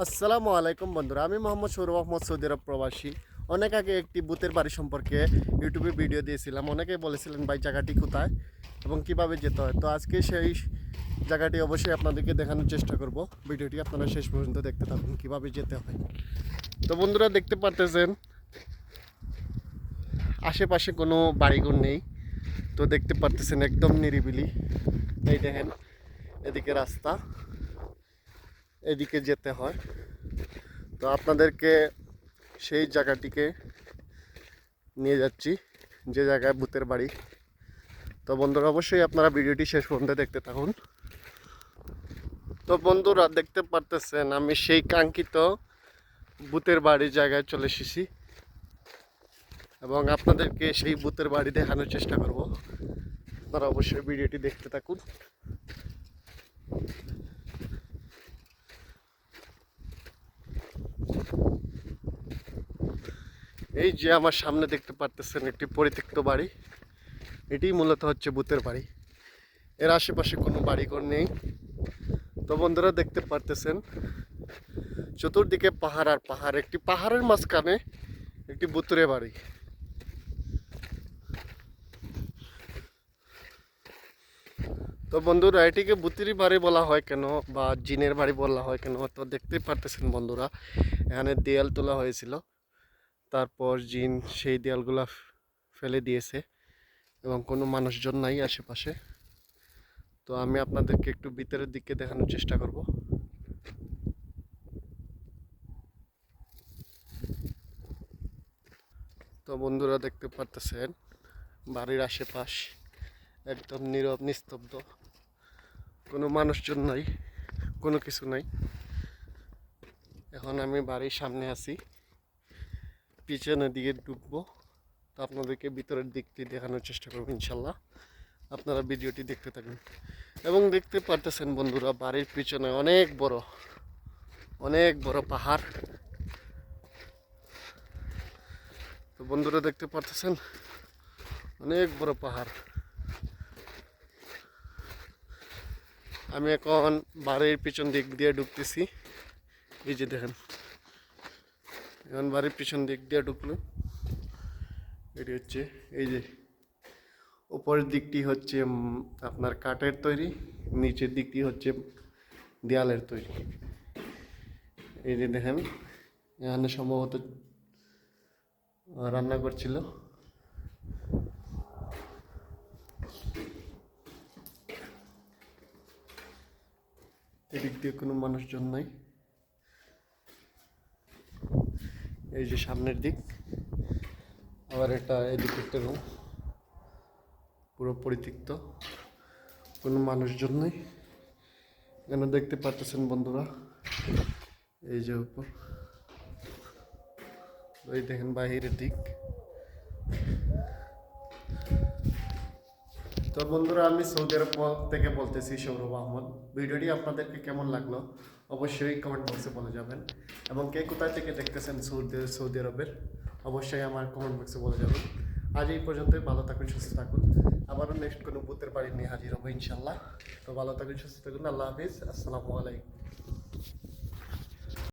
আসসালামু আলাইকুম বন্ধুরা, আমি মোহাম্মদ সৌরভ আহমদ, সৌদি আরব প্রবাসী। অনেক আগে একটি ভূতের বাড়ি সম্পর্কে ইউটিউবে ভিডিও দিয়েছিলাম। অনেকেই বলেছিলেন ভাই জায়গাটি কোথায় এবং কিভাবে যেতে হয়। তো আজকে সেই জায়গাটি অবশ্যই আপনাদেরকে দেখানোর চেষ্টা করব। ভিডিওটি আপনারা শেষ পর্যন্ত দেখতে থাকুন কীভাবে যেতে হয়। তো বন্ধুরা, দেখতে পারতেছেন আশেপাশে কোনো বাড়িঘর নেই। তো দেখতে পারতেছেন একদম নিরিবিলি। এই দেখেন, এদিকে রাস্তা, এদিকে যেতে হয়। তো আপনাদেরকে সেই জায়গাটিকে নিয়ে যাচ্ছি, যে জায়গায় ভূতের বাড়ি। তো বন্ধুরা, অবশ্যই আপনারা ভিডিওটি শেষ পর্যন্ত দেখতে থাকুন। তো বন্ধুরা, দেখতে পারতেছেন আমি সেই কাঙ্ক্ষিত ভূতের বাড়ির জায়গায় চলে এসেছি এবং আপনাদেরকে সেই ভূতের বাড়ি দেখানোর চেষ্টা করব। আপনারা অবশ্যই ভিডিওটি দেখতে থাকুন। এই যে আমার সামনে দেখতে পারতেছেন একটি পরিত্যক্ত বাড়ি। এটি মূলত হচ্ছে ভূতের বাড়ি। এর আশেপাশে কোনো বাড়িঘর নেই। তো বন্ধুরা, দেখতে পারতেছেন চতুর্দিকে পাহাড় আর পাহাড়। একটি পাহাড়ের মাঝখানে একটি ভূতের বাড়ি। তো বন্ধুরা, এটিকে ভূতের বাড়ি বলা হয় কেন বা জিনের বাড়ি বলা হয় কেন, তো দেখতেই পারতেছেন বন্ধুরা, এখানে দেয়াল তোলা হয়েছিল, তারপর জিন সেই দেয়ালগুলা ফেলে দিয়েছে এবং কোনো মানুষজন নাই আশেপাশে। তো আমি আপনাদেরকে একটু ভিতরের দিকে দেখানোর চেষ্টা করব। তো বন্ধুরা, দেখতে পারতেছেন বাড়ির আশেপাশ একদম নীরব নিস্তব্ধ, কোনো মানুষজন নাই, কোনো কিছু নাই। এখন আমি বাড়ির সামনে আছি, পিছনের দিকে ঢুকবো। তো আপনাদেরকে ভিতরের দিকটি দেখানোর চেষ্টা করবো ইনশাল্লাহ। আপনারা ভিডিওটি দেখতে থাকুন। এবং দেখতে পারতেছেন বন্ধুরা, বাড়ির পিছনে অনেক বড় পাহাড়। তো বন্ধুরা, দেখতে পারতেছেন অনেক বড় পাহাড়। আমি এখন বাড়ির পিছন দিক দিয়ে ঢুকতেছি। এই যে দেখেন, এখন বাড়ির পিছন দিক দিয়ে ঢুকলো। এটি হচ্ছে, এই যে উপরের দিকটি হচ্ছে আপনার কাঠের তৈরি, নিচের দিকটি হচ্ছে দেয়ালের তৈরি। এই যে দেখেন, এখানে সম্ভবত রান্না করছিল। এদিক দিয়ে কোনো মানুষজন নাই। এই যে সামনের দিক, আবার এটা এদিক একটা রুম, পুরো পরিত্যক্ত, কোনো মানুষজন নেই। এখানে দেখতে পাচ্ছেন বন্ধুরা, এই যে উপর, ওই দেখেন বাহিরের দিক। তো বন্ধুরা, আমি সৌদি আরব থেকে বলতেছি সৌরভ আহমদ। ভিডিওটি আপনাদেরকে কেমন লাগলো অবশ্যই কমেন্ট বক্সে বলে যাবেন, এবং কে কোথায় থেকে দেখতেছেন সৌদি আরবের অবশ্যই আমার কমেন্ট বক্সে বলে যাবেন। আজ এই পর্যন্তই। ভালো থাকুন, সুস্থ থাকুন। আবারও নেক্সট কোনো ভূতের বাড়ি নিয়ে হাজির হবো ইনশাল্লাহ। তো ভালো থাকুন, সুস্থ থাকুন। আল্লাহ হাফিজ, আসসালামু আলাইকুম।